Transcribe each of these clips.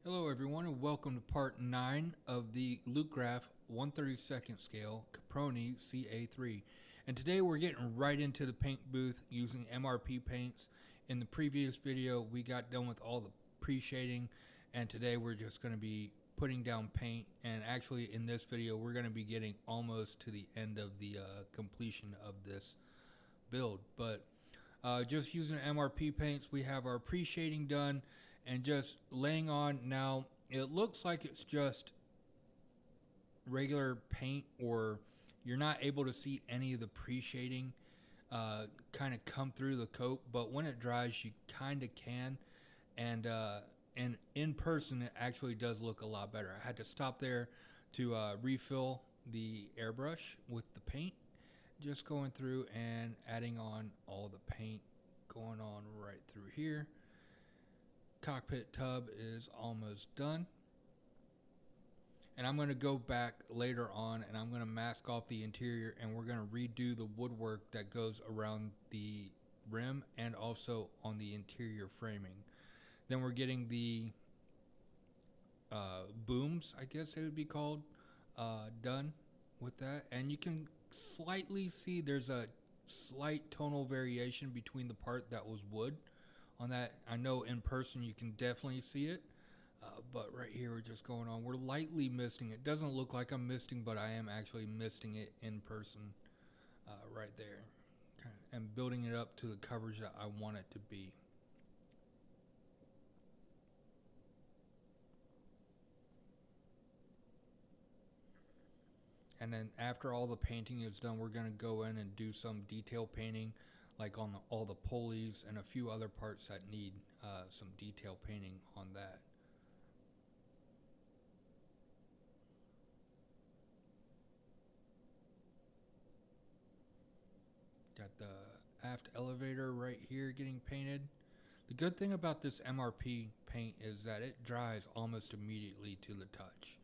Hello everyone and welcome to part 9 of the Lukgraph 1/32 scale Caproni Ca.3. And today we're getting right into the paint booth using MRP paints. In the previous video we got done with all the pre-shading, and today we're just going to be putting down paint, and actually in this video we're going to be getting almost to the end of the completion of this build. But just using MRP paints, we have our pre-shading done and just laying on. Now it looks like it's just regular paint, or you're not able to see any of the pre-shading kind of come through the coat, but when it dries you kind of can. And in person it actually does look a lot better. I had to stop there to refill the airbrush with the paint, just going through and adding on all the paint going on right through here. Cockpit tub is almost done, and I'm going to go back later on and I'm going to mask off the interior, and we're going to redo the woodwork that goes around the rim and also on the interior framing. Then we're getting the booms, I guess they would be called, done with that. And you can slightly see there's a slight tonal variation between the part that was wood on that. I know in person you can definitely see it, but right here we're just going on. We're lightly misting. It doesn't look like I'm misting, but I am actually misting it in person right there, and building it up to the coverage that I want it to be. And then after all the painting is done, we're going to go in and do some detail painting, like on all the pulleys and a few other parts that need some detail painting on that. Got the aft elevator right here getting painted. The good thing about this MRP paint is that it dries almost immediately to the touch.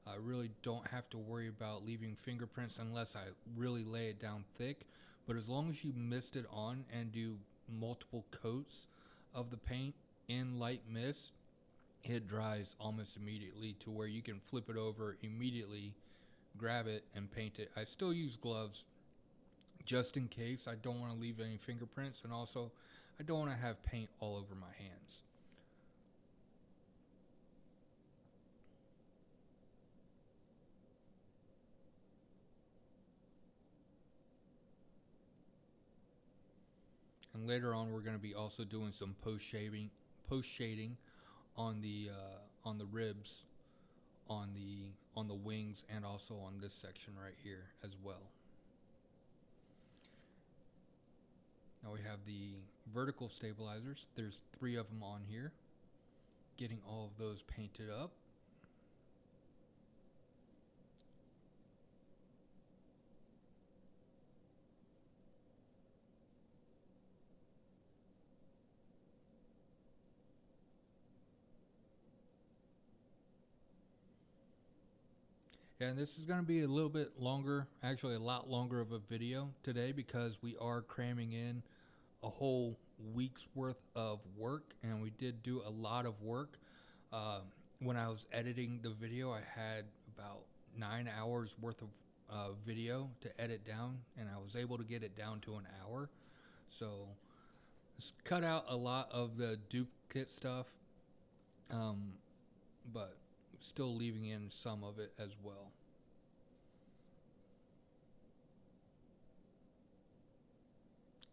I really don't have to worry about leaving fingerprints unless I really lay it down thick. But as long as you mist it on and do multiple coats of the paint in light mist, it dries almost immediately to where you can flip it over immediately, grab it, and paint it. I still use gloves just in case. I don't want to leave any fingerprints, and also I don't want to have paint all over my hands. And later on we're going to be also doing some post shading on the ribs, on the wings, and also on this section right here as well. Now we have the vertical stabilizers. There's 3 of them on here. Getting all of those painted up. And this is going to be a little bit longer, actually a lot longer of a video today, because we are cramming in a whole week's worth of work, and we did do a lot of work. When I was editing the video, I had about 9 hours worth of video to edit down, and I was able to get it down to an hour. So it's cut out a lot of the duplicate stuff, but still leaving in some of it as well.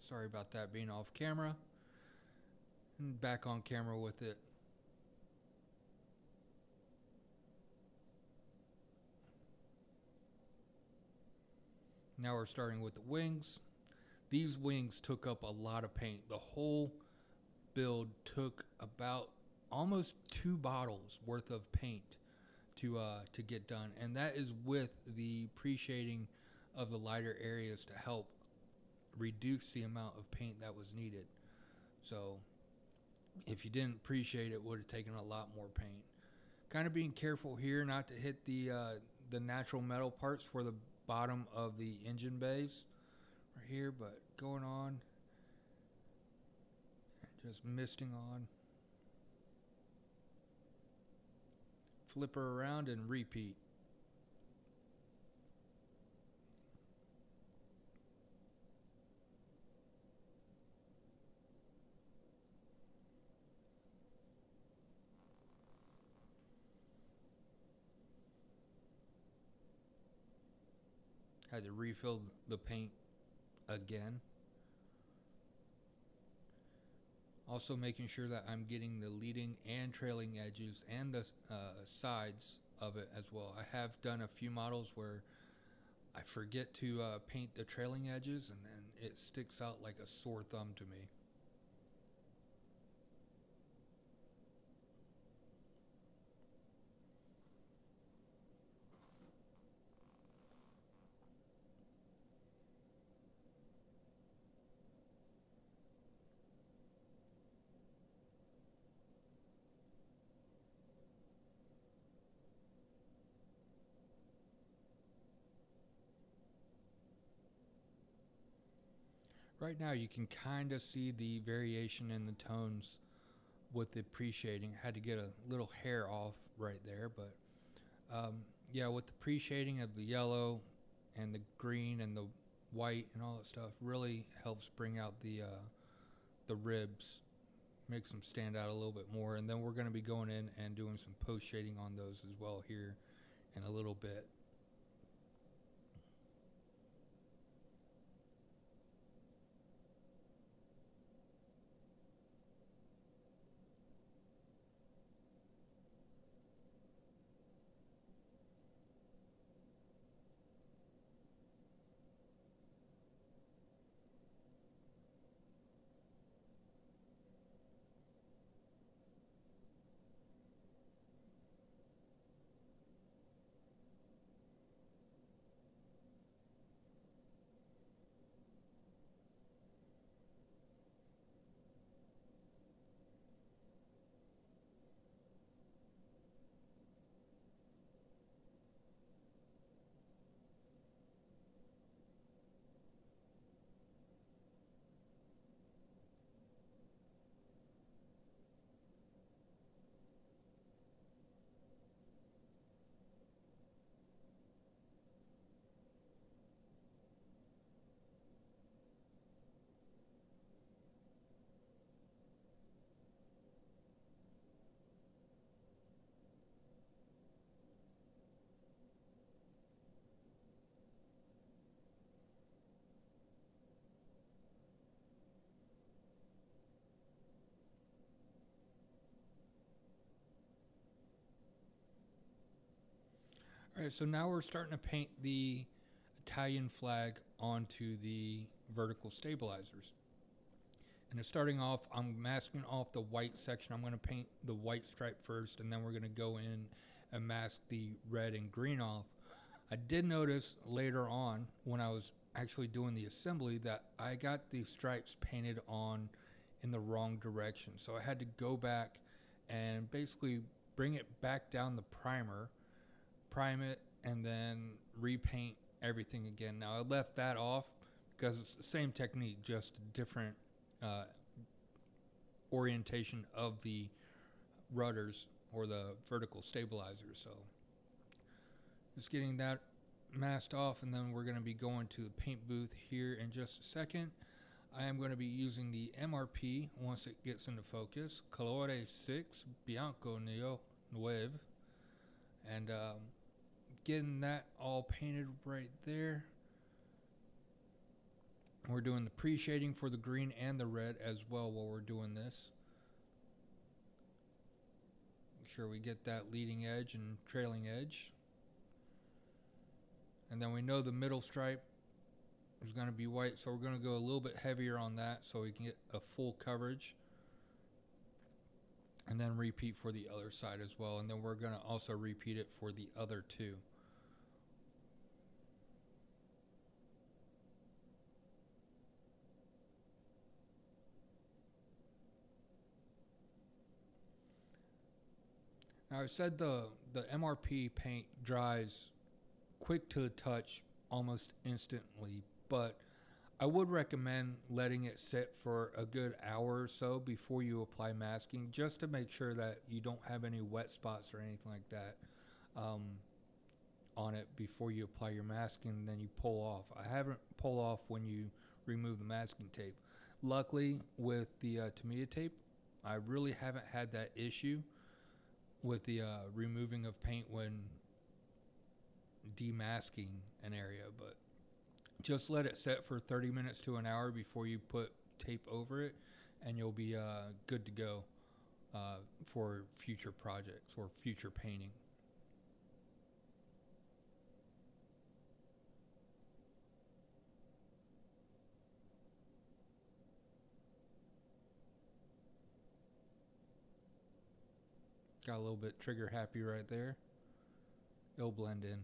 Sorry about that being off camera. And back on camera with it. Now we're starting with the wings. These wings took up a lot of paint. The whole build took about almost 2 bottles worth of paint to get done, and that is with the pre-shading of the lighter areas to help reduce the amount of paint that was needed. So if you didn't pre-shade, it would have taken a lot more paint. Kind of being careful here not to hit the natural metal parts for the bottom of the engine bays right here, but going on, just misting on. flip her around and repeat. Had to refill the paint again. Also making sure that I'm getting the leading and trailing edges and the sides of it as well. I have done a few models where I forget to paint the trailing edges, and then it sticks out like a sore thumb to me. Right now you can kind of see the variation in the tones with the pre-shading. I had to get a little hair off right there, but yeah, with the pre-shading of the yellow and the green and the white and all that stuff really helps bring out the ribs, makes them stand out a little bit more. And then we're going to be going in and doing some post shading on those as well here in a little bit. Alright, so now we're starting to paint the Italian flag onto the vertical stabilizers. And starting off, I'm masking off the white section. I'm going to paint the white stripe first, and then we're going to go in and mask the red and green off. I did notice later on when I was actually doing the assembly that I got the stripes painted on in the wrong direction. So I had to go back and basically bring it back down the primer, prime it, and then repaint everything again. Now I left that off because it's the same technique, just different orientation of the rudders or the vertical stabilizers. So just getting that masked off, and then we're going to be going to the paint booth here in just a second. I am going to be using the MRP once it gets into focus, Colore 6 Bianco Neo 9, and getting that all painted right there. We're doing the pre-shading for the green and the red as well while we're doing this. Make sure we get that leading edge and trailing edge. And then we know the middle stripe is going to be white, so we're going to go a little bit heavier on that so we can get a full coverage. And then repeat for the other side as well. And then we're going to also repeat it for the other two. Now I said the MRP paint dries quick to the touch almost instantly, but I would recommend letting it sit for a good hour or so before you apply masking, just to make sure that you don't have any wet spots or anything like that um, on it before you apply your masking. And then you pull off. I haven't pull off when you remove the masking tape. Luckily, with the Tamiya tape, I really haven't had that issue with the removing of paint when demasking an area, but just let it set for 30 minutes to an hour before you put tape over it, and you'll be good to go for future projects or future painting. Got a little bit trigger happy right there. It'll blend in.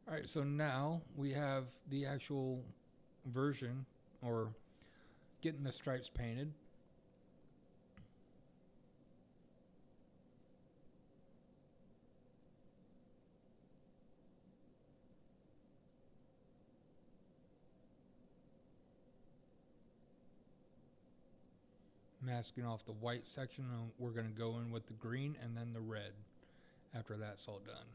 Alright, so now we have the actual version, or getting the stripes painted. Masking off the white section, and we're going to go in with the green and then the red after that's all done.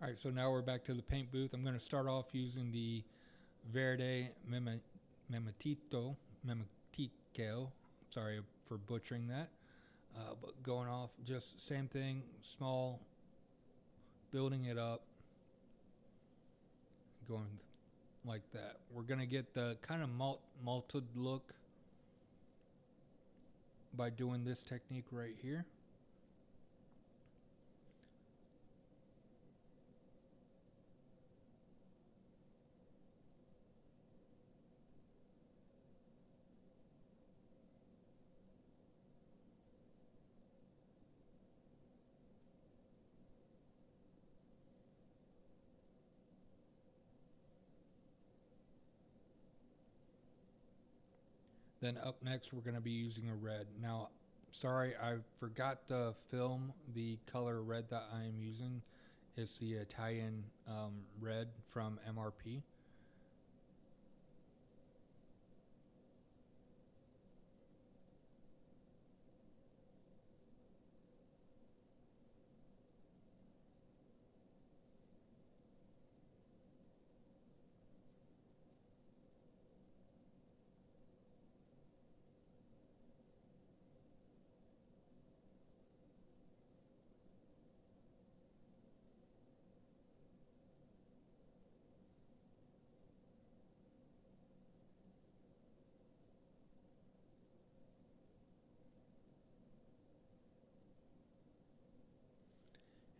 Alright, so now we're back to the paint booth. I'm going to start off using the Verde Memetico. Sorry for butchering that. But going off, just same thing, small, building it up, going like that. We're going to get the kind of malted look by doing this technique right here. Then up next, we're going to be using a red. Now, sorry, I forgot to film the color red that I am using. It's the Italian red from MRP.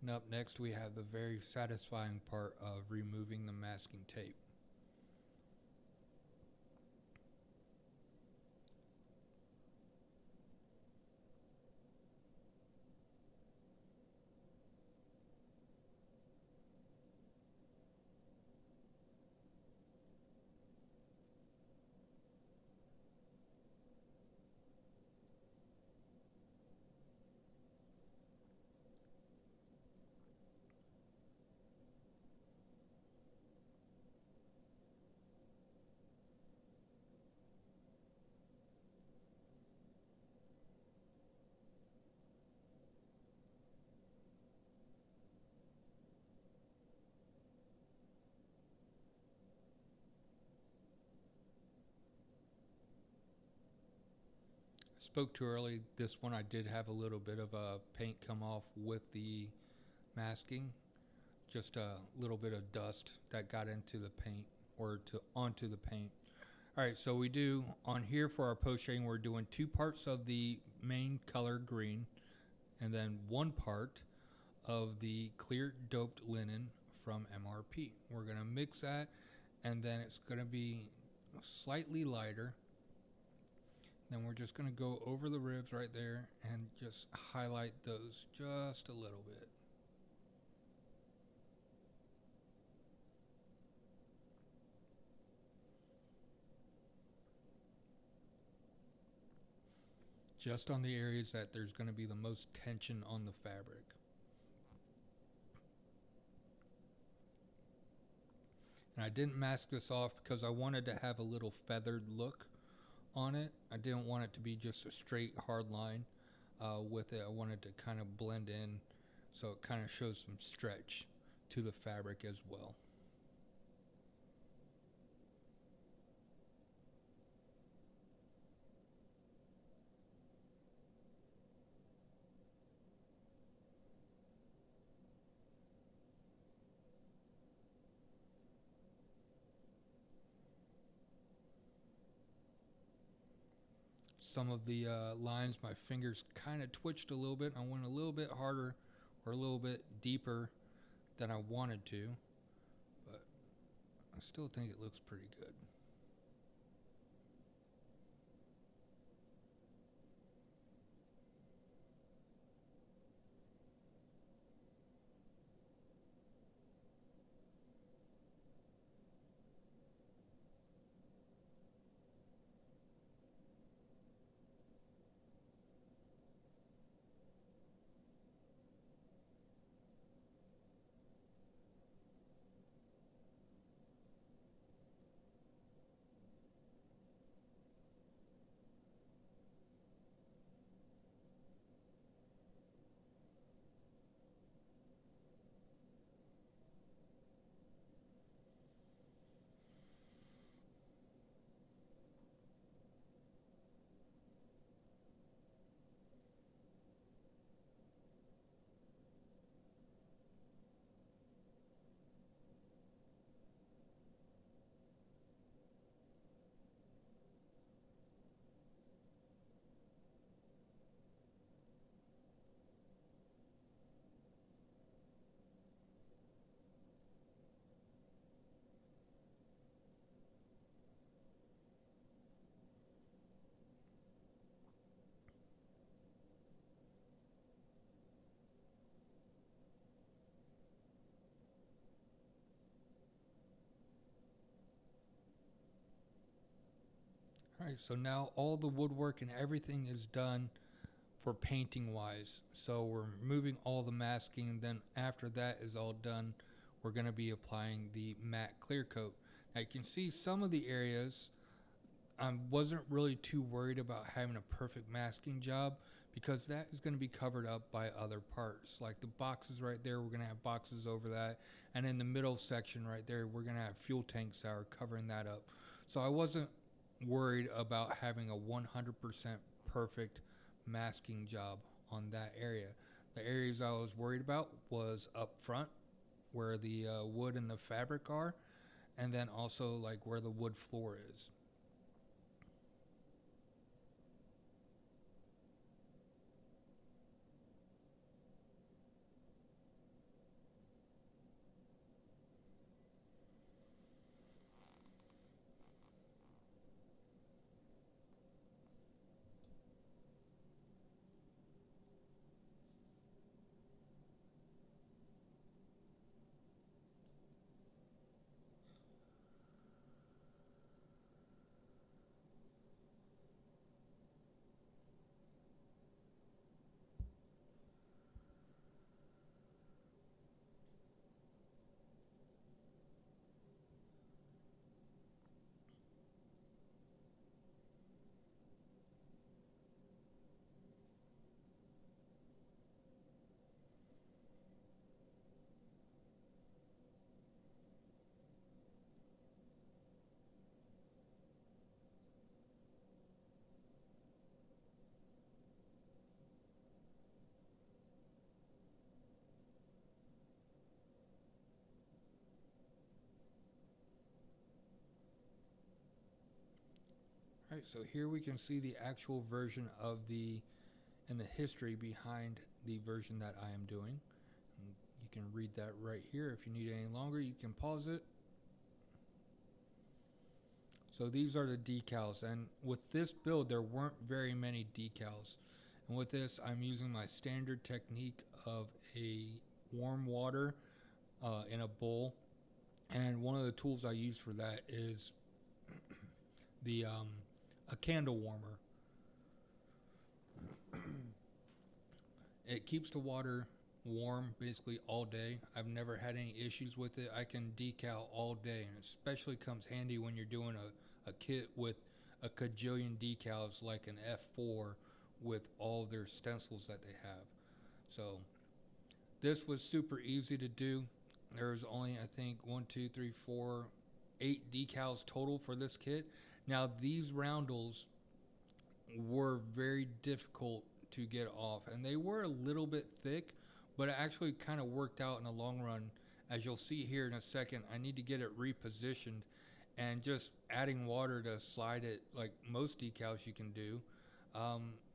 And up next, we have the very satisfying part of removing the masking tape. Spoke too early. This one I did have a little bit of paint come off with the masking, just a little bit of dust that got into the paint or to onto the paint. All right, so we do on here for our post shading, we're doing 2 parts of the main color green and then 1 part of the clear doped linen from MRP. We're going to mix that, and then it's going to be slightly lighter. Then we're just going to go over the ribs right there and just highlight those just a little bit. Just on the areas that there's going to be the most tension on the fabric. And I didn't mask this off because I wanted to have a little feathered look on it. I didn't want it to be just a straight hard line with it. I wanted to kind of blend in so it kind of shows some stretch to the fabric as well. Some of the lines, my fingers kind of twitched a little bit. I went a little bit harder or a little bit deeper than I wanted to, but I still think it looks pretty good. Alright, so now all the woodwork and everything is done for painting wise. So we're removing all the masking, and then after that is all done, we're going to be applying the matte clear coat. Now you can see some of the areas I wasn't really too worried about having a perfect masking job because that is going to be covered up by other parts. Like the boxes right there, we're going to have boxes over that. And in the middle section right there, we're going to have fuel tanks that are covering that up. So I wasn't worried about having a 100% perfect masking job on that area. The areas I was worried about was up front where the wood and the fabric are, and then also like where the wood floor is. Alright, so here we can see the actual version of and the history behind the version that I am doing. And you can read that right here. If you need it any longer, you can pause it. So these are the decals, and with this build there weren't very many decals. And with this I'm using my standard technique of a warm water in a bowl, and one of the tools I use for that is the a candle warmer. It keeps the water warm basically all day. I've never had any issues with it. I can decal all day, and especially comes handy when you're doing a kit with a kajillion decals like an F4 with all their stencils that they have. So this was super easy to do. There's only, I think, 8 decals total for this kit. Now these roundels were very difficult to get off, and they were a little bit thick, but it actually kind of worked out in the long run. As you'll see here in a second, I need to get it repositioned, and just adding water to slide it like most decals you can do,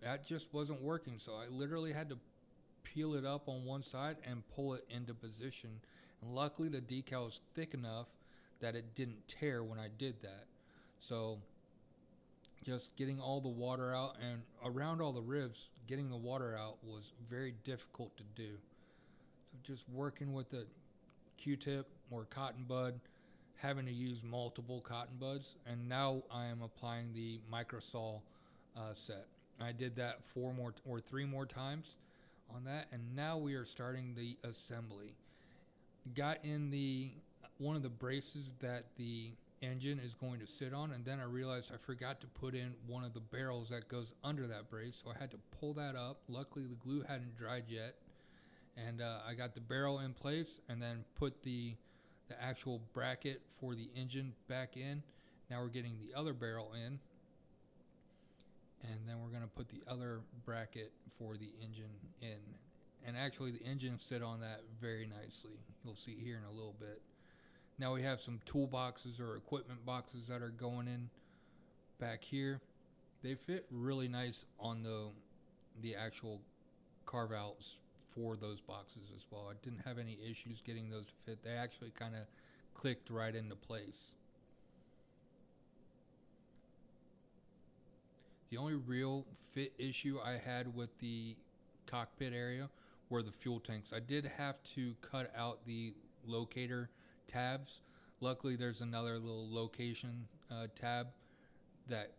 that just wasn't working. So I literally had to peel it up on one side and pull it into position, and luckily the decal was thick enough that it didn't tear when I did that. So just getting all the water out, and around all the ribs, getting the water out was very difficult to do. So just working with the Q-tip or cotton bud, having to use multiple cotton buds, and now I am applying the microsaw set. I did that 3 more times on that, and now we are starting the assembly. Got in one of the braces that the engine is going to sit on, and then I realized I forgot to put in one of the barrels that goes under that brace, so I had to pull that up. Luckily the glue hadn't dried yet, and I got the barrel in place, and then put the actual bracket for the engine back in. Now we're getting the other barrel in, and then we're going to put the other bracket for the engine in. And actually the engine sit on that very nicely. You'll see here in a little bit. Now we have some toolboxes or equipment boxes that are going in back here. They fit really nice on the actual carve outs for those boxes as well. I didn't have any issues getting those to fit. They actually kind of clicked right into place. The only real fit issue I had with the cockpit area were the fuel tanks. I did have to cut out the locator tabs. Luckily there's another little location tab that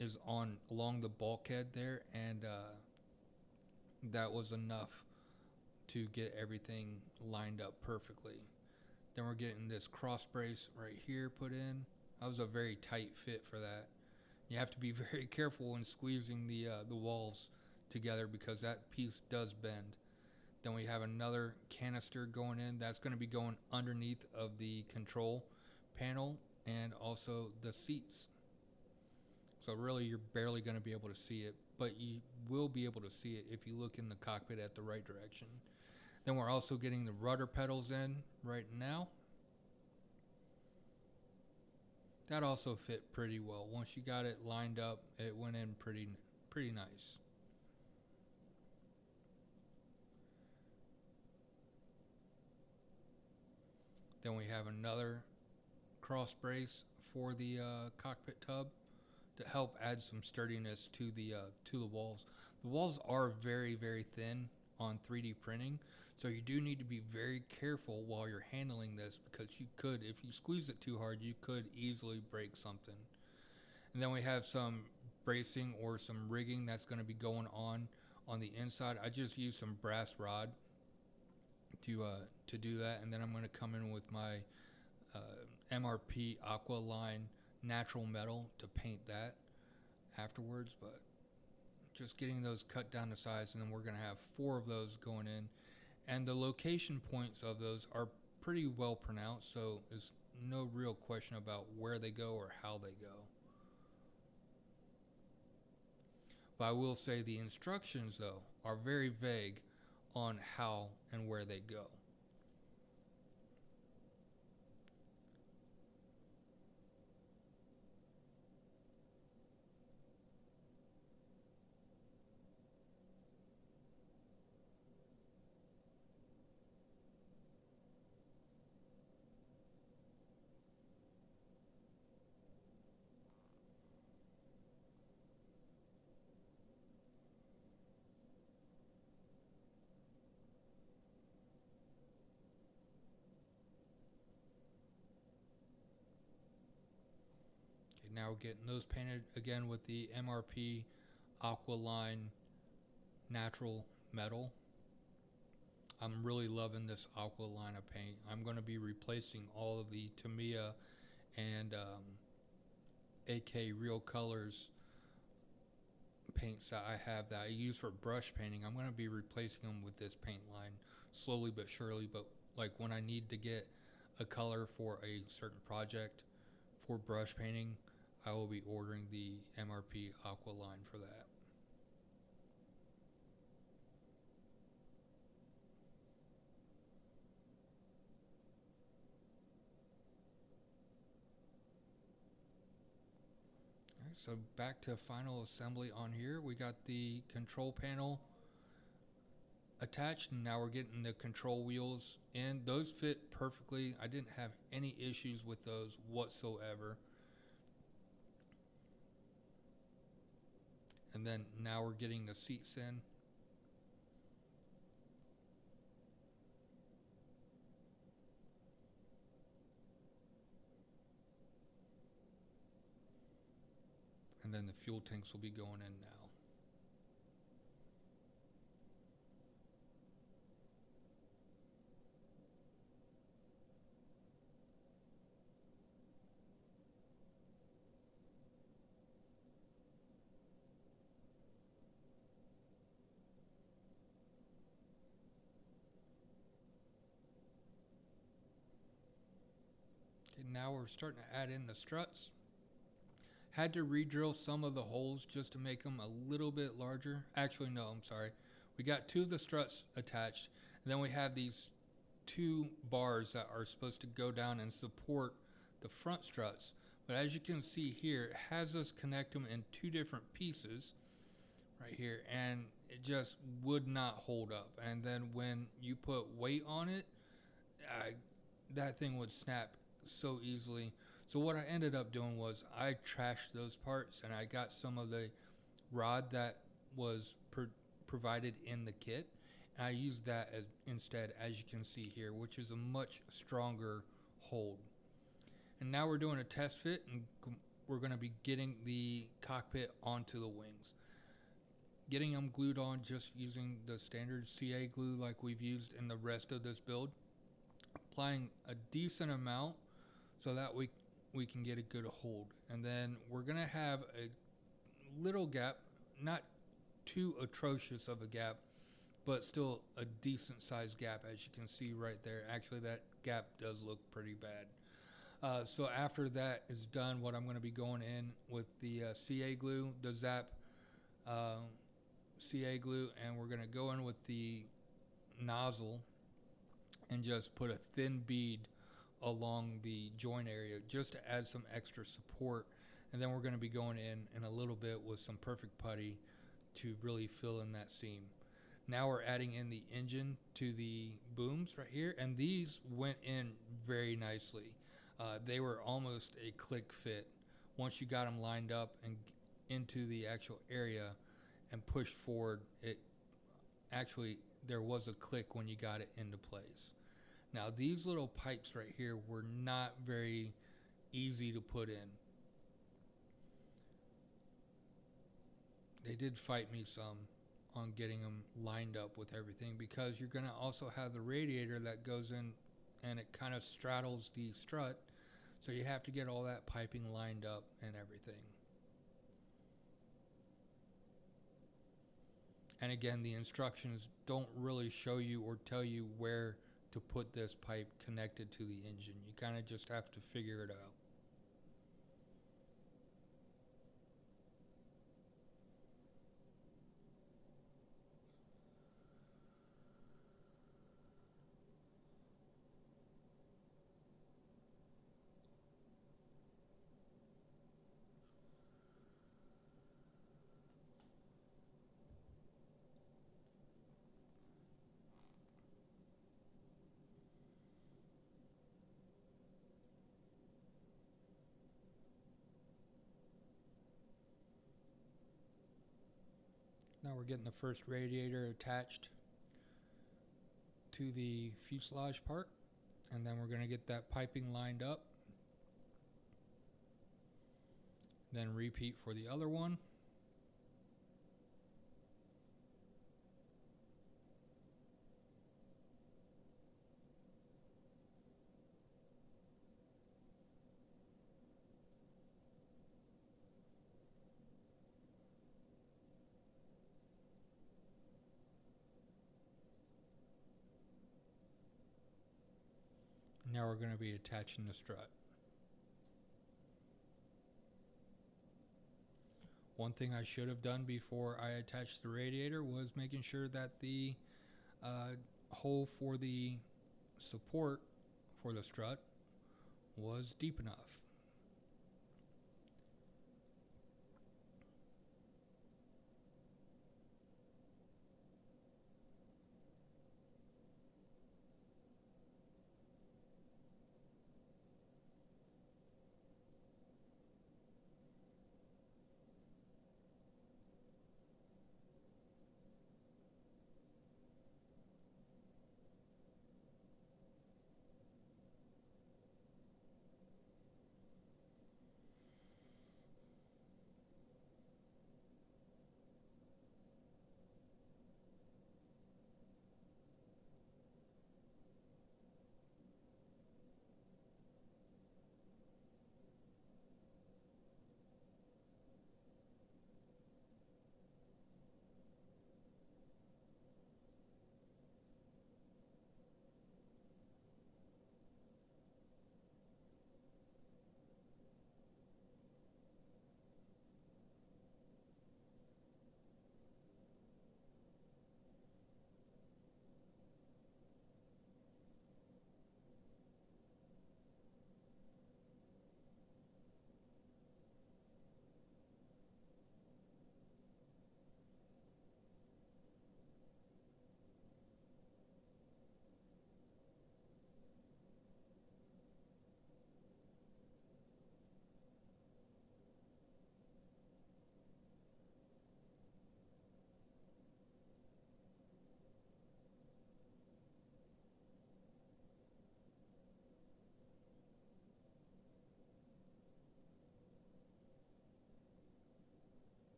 is along the bulkhead there, and that was enough to get everything lined up perfectly. Then we're getting this cross brace right here put in. That was a very tight fit for that. You have to be very careful when squeezing the walls together, because that piece does bend. Then we have another canister going in. That's going to be going underneath of the control panel and also the seats. So really you're barely going to be able to see it, but you will be able to see it if you look in the cockpit at the right direction. Then we're also getting the rudder pedals in right now. That also fit pretty well. Once you got it lined up, it went in pretty nice. Then we have another cross brace for the cockpit tub to help add some sturdiness to the walls. The walls are very thin on 3D printing, so you do need to be very careful while you're handling this, because you could, if you squeeze it too hard, you could easily break something. And then we have some bracing or some rigging that's going to be going on the inside. I just used some brass rod to do that, and then I'm going to come in with my MRP Aqua line natural metal to paint that afterwards. But just getting those cut down to size, and then we're going to have 4 of those going in, and the location points of those are pretty well pronounced, so there's no real question about where they go or how they go. But I will say the instructions though are very vague on how and where they go. now we're getting those painted again with the MRP Aqualine Natural Metal. I'm really loving this Aqualine of paint. I'm going to be replacing all of the Tamiya and AK Real Colors paints that I have that I use for brush painting. I'm going to be replacing them with this paint line slowly but surely. But like when I need to get a color for a certain project for brush painting, I will be ordering the MRP Aqualine for that. Alright, so back to final assembly on here. We got the control panel attached, and now we're getting the control wheels in. Those fit perfectly. I didn't have any issues with those whatsoever. And then now we're getting the seats in. And then the fuel tanks will be going in now. Okay, now we're starting to add in the struts. Had to re-drill some of the holes just to make them a little bit larger. Actually, no, I'm sorry. We got two of the struts attached, and then we have these two bars that are supposed to go down and support the front struts. But as you can see here, it has us connect them in two different pieces right here, and it just would not hold up. And then when you put weight on it, that thing would snap so easily. So what I ended up doing was I trashed those parts, and I got some of the rod that was provided in the kit, and I used that as instead, as you can see here, which is a much stronger hold. And now we're doing a test fit, and we're going to be getting the cockpit onto the wings. Getting them glued on just using the standard CA glue like we've used in the rest of this build. Applying a decent amount so that we can get a good hold. And then we're going to have a little gap, not too atrocious of a gap, but still a decent sized gap, as you can see right there. Actually, that gap does look pretty bad. So after that is done, what I'm going to be going in with the CA glue, the Zap CA glue, and we're going to go in with the nozzle and just put a thin bead along the joint area just to add some extra support. And then we're going to be going in a little bit with some perfect putty to really fill in that seam. Now we're adding in the engine to the booms right here, and these went in very nicely. They were almost a click fit once you got them lined up and into the actual area and pushed forward. It actually, there was a click when you got it into place. Now these little pipes right here were not very easy to put in. They did fight me some on getting them lined up with everything, because you're going to also have the radiator that goes in and it kind of straddles the strut, so you have to get all that piping lined up and everything. And again, the instructions don't really show you or tell you where to put this pipe connected to the engine. You kind of just have to figure it out. Now we're getting the first radiator attached to the fuselage part, and then we're going to get that piping lined up. Then repeat for the other one. Now we're going to be attaching the strut. One thing I should have done before I attached the radiator was making sure that the hole for the support for the strut was deep enough.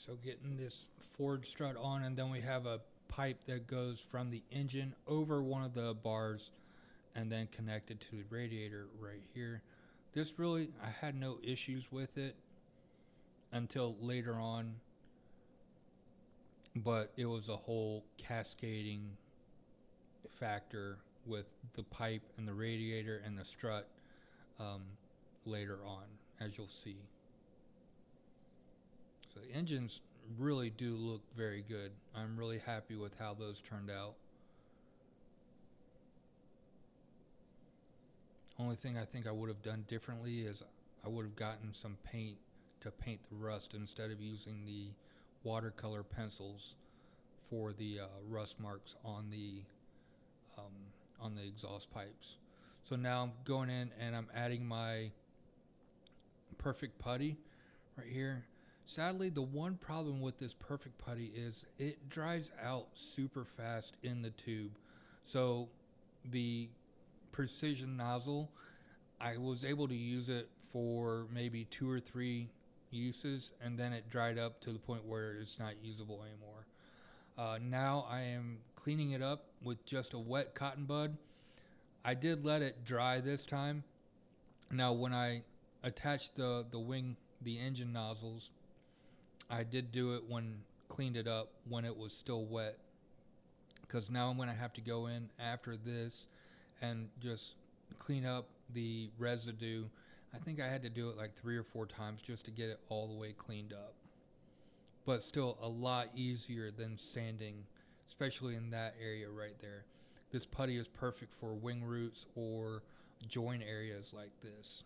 So getting this forward strut on, and then we have a pipe that goes from the engine over one of the bars and then connected to the radiator right here. This really, I had no issues with it until later on, but it was a whole cascading factor with the pipe and the radiator and the strut um, later on, as you'll see. So the engines really do look very good. I'm really happy with how those turned out. Only thing I think I would have done differently is I would have gotten some paint to paint the rust instead of using the watercolor pencils for the rust marks on the exhaust pipes. So now I'm going in and I'm adding my perfect putty right here. Sadly, the one problem with this perfect putty is it dries out super fast in the tube. So the precision nozzle, I was able to use it for maybe 2 or 3 uses, and then it dried up to the point where it's not usable anymore. Now I am cleaning it up with just a wet cotton bud. I did let it dry this time. Now when I attach the engine nozzles, I did do it when cleaned it up when it was still wet, because now I'm going to have to go in after this and just clean up the residue. I think I had to do it like 3 or 4 times just to get it all the way cleaned up. But still a lot easier than sanding, especially in that area right there. This putty is perfect for wing roots or joint areas like this.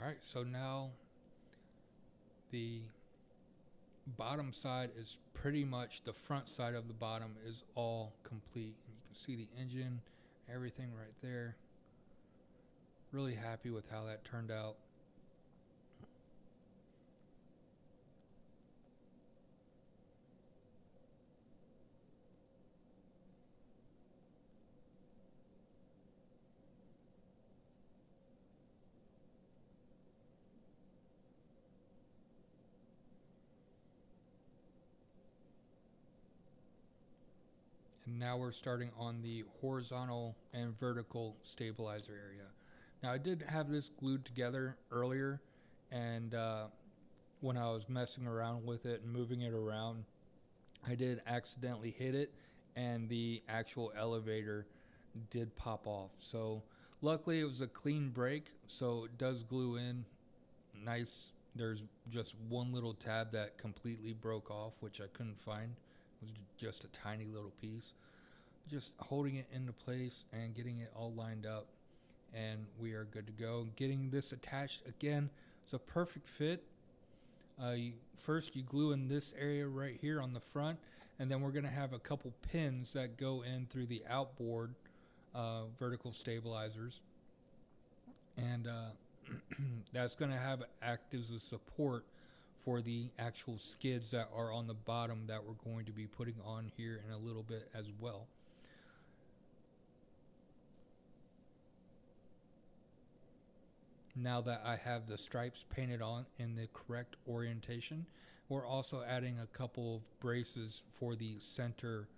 Alright, so now the bottom side is pretty much, the front side of the bottom is all complete. And you can see the engine, everything right there. Really happy with how that turned out. And now we're starting on the horizontal and vertical stabilizer area. Now I did have this glued together earlier, and when I was messing around with it and moving it around, I did accidentally hit it, and the actual elevator did pop off. So luckily it was a clean break, so it does glue in nice. There's just one little tab that completely broke off, which I couldn't find. It was just a tiny little piece. Just holding it into place and getting it all lined up, and we are good to go. Getting this attached, again, it's a perfect fit. First you glue in this area right here on the front, and then we're going to have a couple pins that go in through the outboard vertical stabilizers, and that's going to have act as a support for the actual skids that are on the bottom that we're going to be putting on here in a little bit as well. Now that I have the stripes painted on in the correct orientation, we're also adding a couple of braces for the center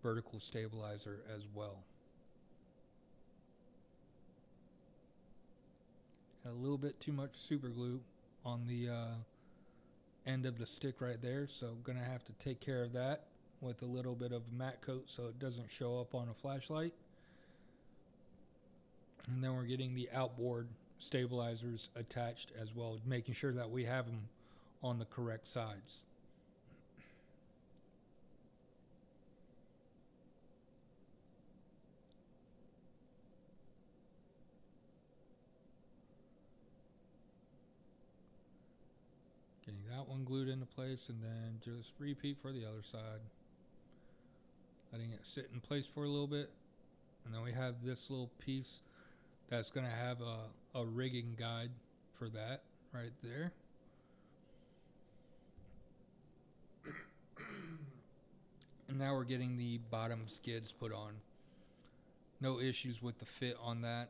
vertical stabilizer as well. Got a little bit too much super glue on the end of the stick right there, so I'm gonna have to take care of that with a little bit of matte coat so it doesn't show up on a flashlight. And then we're getting the outboard stabilizers attached as well, making sure that we have them on the correct sides. Getting that one glued into place, and then just repeat for the other side. Letting it sit in place for a little bit. And then we have this little piece that's going to have a rigging guide for that right there. And now we're getting the bottom skids put on. No issues with the fit on that.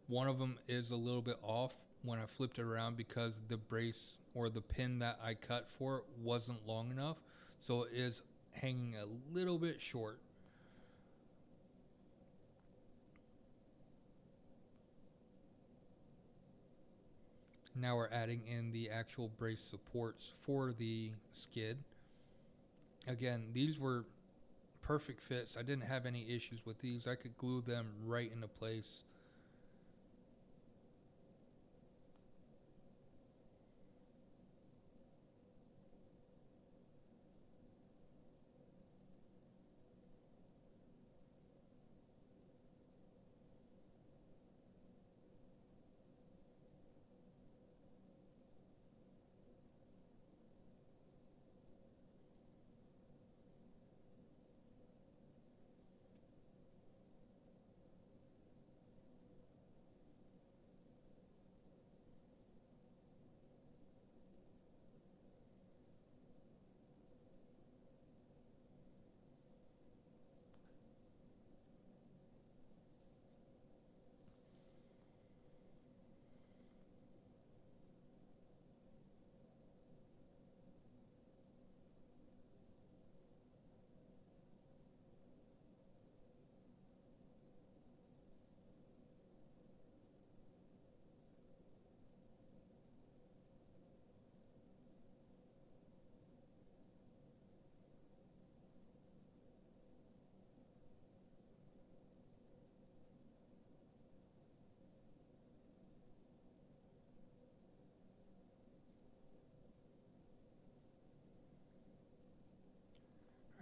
One of them is a little bit off when I flipped it around because the brace or the pin that I cut for it wasn't long enough, so it is hanging a little bit short. Now we're adding in the actual brace supports for the skid. Again, these were perfect fits. I didn't have any issues with these. I could glue them right into place.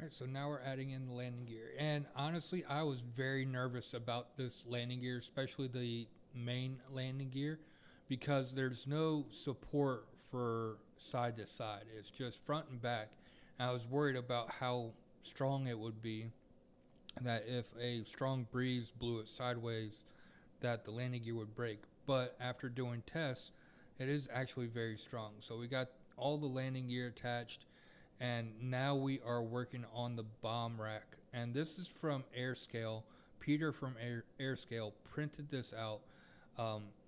Alright, so now we're adding in the landing gear. And honestly, I was very nervous about this landing gear, especially the main landing gear, because there's no support for side to side. It's just front and back. And I was worried about how strong it would be, that if a strong breeze blew it sideways, that the landing gear would break. But after doing tests, it is actually very strong. So we got all the landing gear attached, and now we are working on the bomb rack. And this is from Airscale. Peter from Airscale printed this out.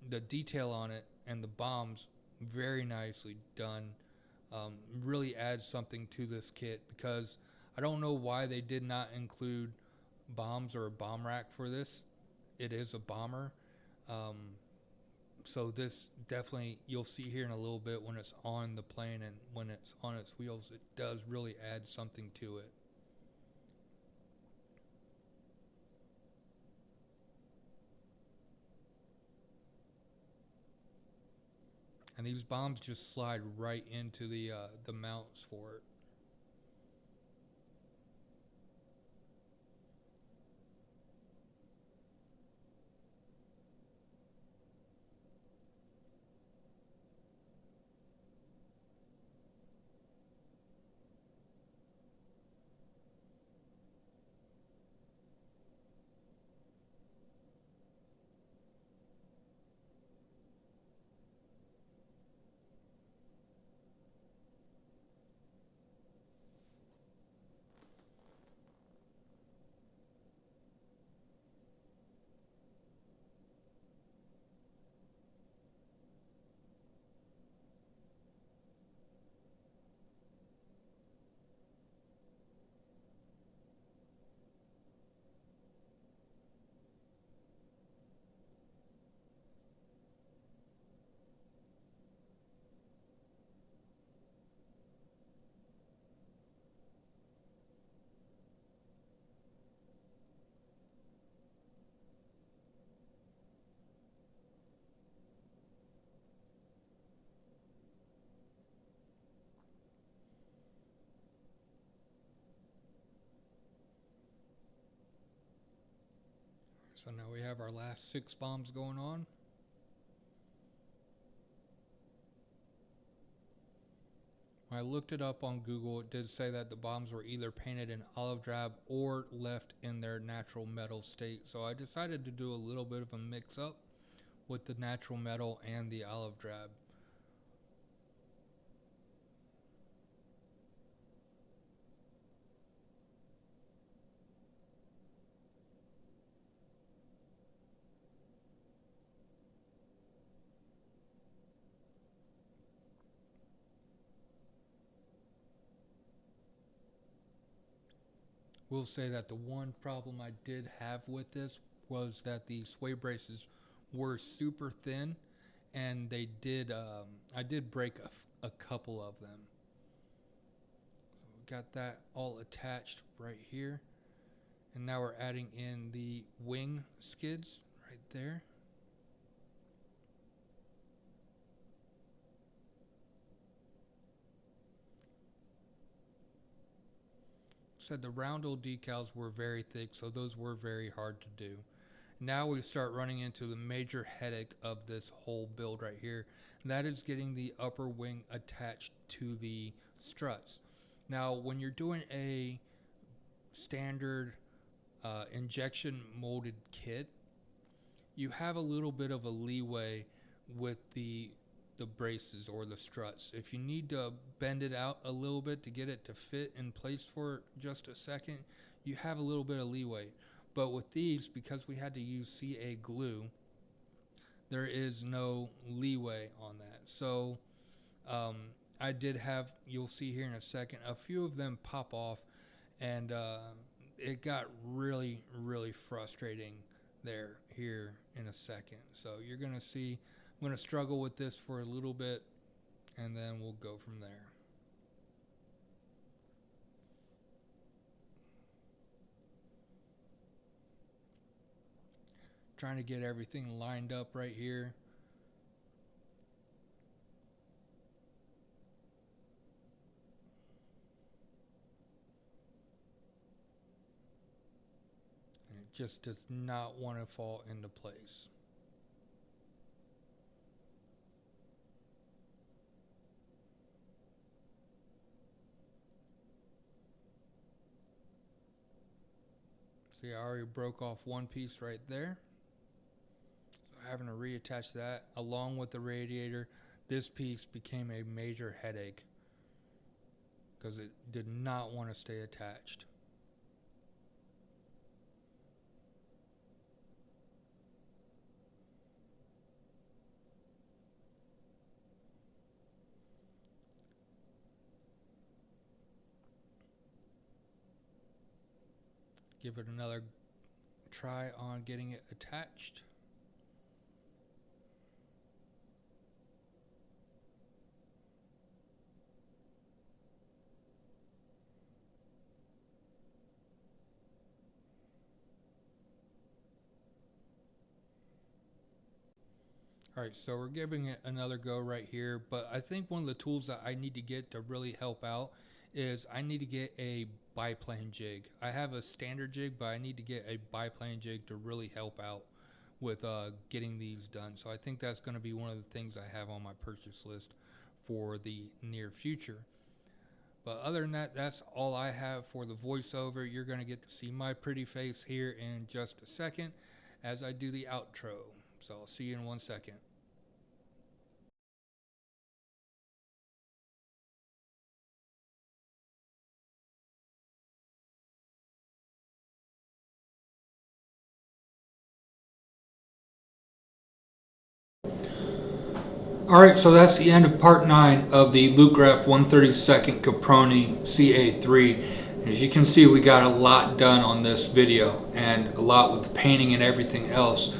The detail on it and the bombs, very nicely done. Really adds something to this kit, because I don't know why they did not include bombs or a bomb rack for this. It is a bomber. So this definitely, you'll see here in a little bit when it's on the plane and when it's on its wheels, it does really add something to it. And these bombs just slide right into the mounts for it. So now we have our last 6 bombs going on. When I looked it up on Google, it did say that the bombs were either painted in olive drab or left in their natural metal state. So I decided to do a little bit of a mix up with the natural metal and the olive drab. Will say that the one problem I did have with this was that the sway braces were super thin, and they did I did break a couple of them. So we got that all attached right here, and now we're adding in the wing skids right there. Said the roundel decals were very thick, so those were very hard to do. Now we start running into the major headache of this whole build right here. And that is getting the upper wing attached to the struts. Now when you're doing a standard injection molded kit, you have a little bit of a leeway with the braces or the struts. If you need to bend it out a little bit to get it to fit in place for just a second, you have a little bit of leeway. But with these, because we had to use CA glue, there is no leeway on that. So I did have, you'll see here in a second, a few of them pop off, and it got really, really frustrating here in a second. So you're going to see, I'm going to struggle with this for a little bit, and then we'll go from there. Trying to get everything lined up right here. just does not want to fall into place. See, I already broke off one piece right there. So having to reattach that along with the radiator, this piece became a major headache because it did not want to stay attached. Give it another try on getting it attached. Alright, so we're giving it another go right here, but I think one of the tools that I need to get to really help out is I need to get a biplane jig. I have a standard jig, but I need to get a biplane jig to really help out with getting these done. So I think that's going to be one of the things I have on my purchase list for the near future. But other than that, that's all I have for the voiceover. You're going to get to see my pretty face here in just a second as I do the outro. So I'll see you in 1 second. Alright, so that's the end of part 9 of the Lukgraph 132nd Caproni Ca.3. As you can see, we got a lot done on this video and a lot with the painting and everything else.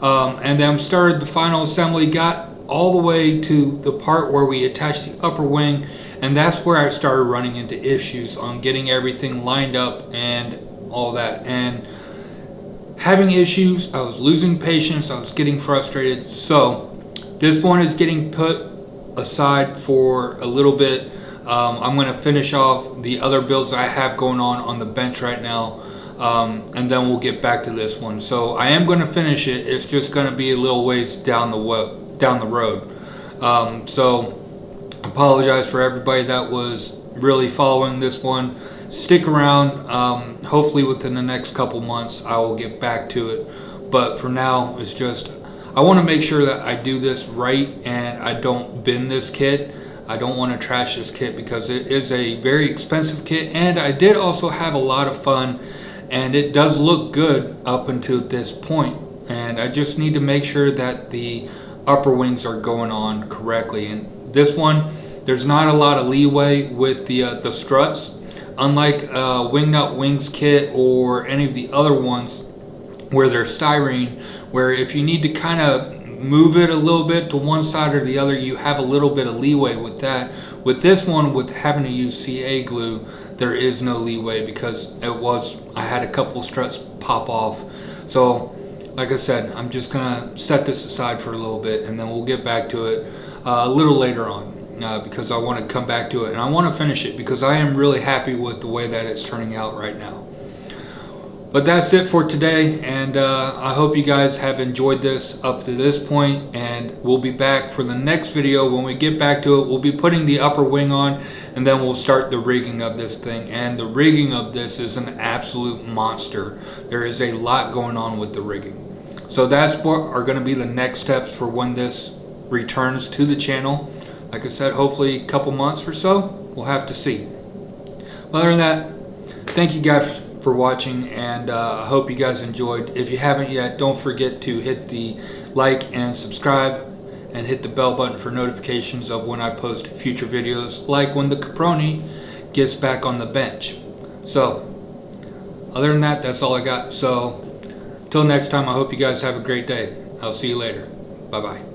And then started the final assembly, got all the way to the part where we attached the upper wing, and that's where I started running into issues on getting everything lined up and all that. And having issues, I was losing patience, I was getting frustrated. So this one is getting put aside for a little bit. I'm going to finish off the other builds I have going on the bench right now, and then we'll get back to this one. So I am going to finish it. It's just going to be a little ways down the road. So apologize for everybody that was really following this one. Stick around. Hopefully within the next couple months I will get back to it. But for now, it's just I want to make sure that I do this right and I don't bin this kit. I don't want to trash this kit because it is a very expensive kit, and I did also have a lot of fun, and it does look good up until this point. And I just need to make sure that the upper wings are going on correctly. And this one, there's not a lot of leeway with the struts, unlike Wingnut Wings kit or any of the other ones where they're styrene, where if you need to kind of move it a little bit to one side or the other, you have a little bit of leeway with that. With this one, with having to use CA glue, there is no leeway because I had a couple struts pop off. So like I said, I'm just gonna set this aside for a little bit, and then we'll get back to it a little later on, because I want to come back to it and I want to finish it because I am really happy with the way that it's turning out right now. But that's it for today, and I hope you guys have enjoyed this up to this point, and we'll be back for the next video. When we get back to it, we'll be putting the upper wing on, and then we'll start the rigging of this thing. And the rigging of this is an absolute monster. There is a lot going on with the rigging. So that's what are going to be the next steps for when this returns to the channel. Like I said, hopefully a couple months or so. We'll have to see. Other than that, thank you guys for watching, and I hope you guys enjoyed. If you haven't yet, don't forget to hit the like and subscribe, and hit the bell button for notifications of when I post future videos, like when the Caproni gets back on the bench. So other than that, that's all I got. So till next time, I hope you guys have a great day. I'll see you later. Bye bye.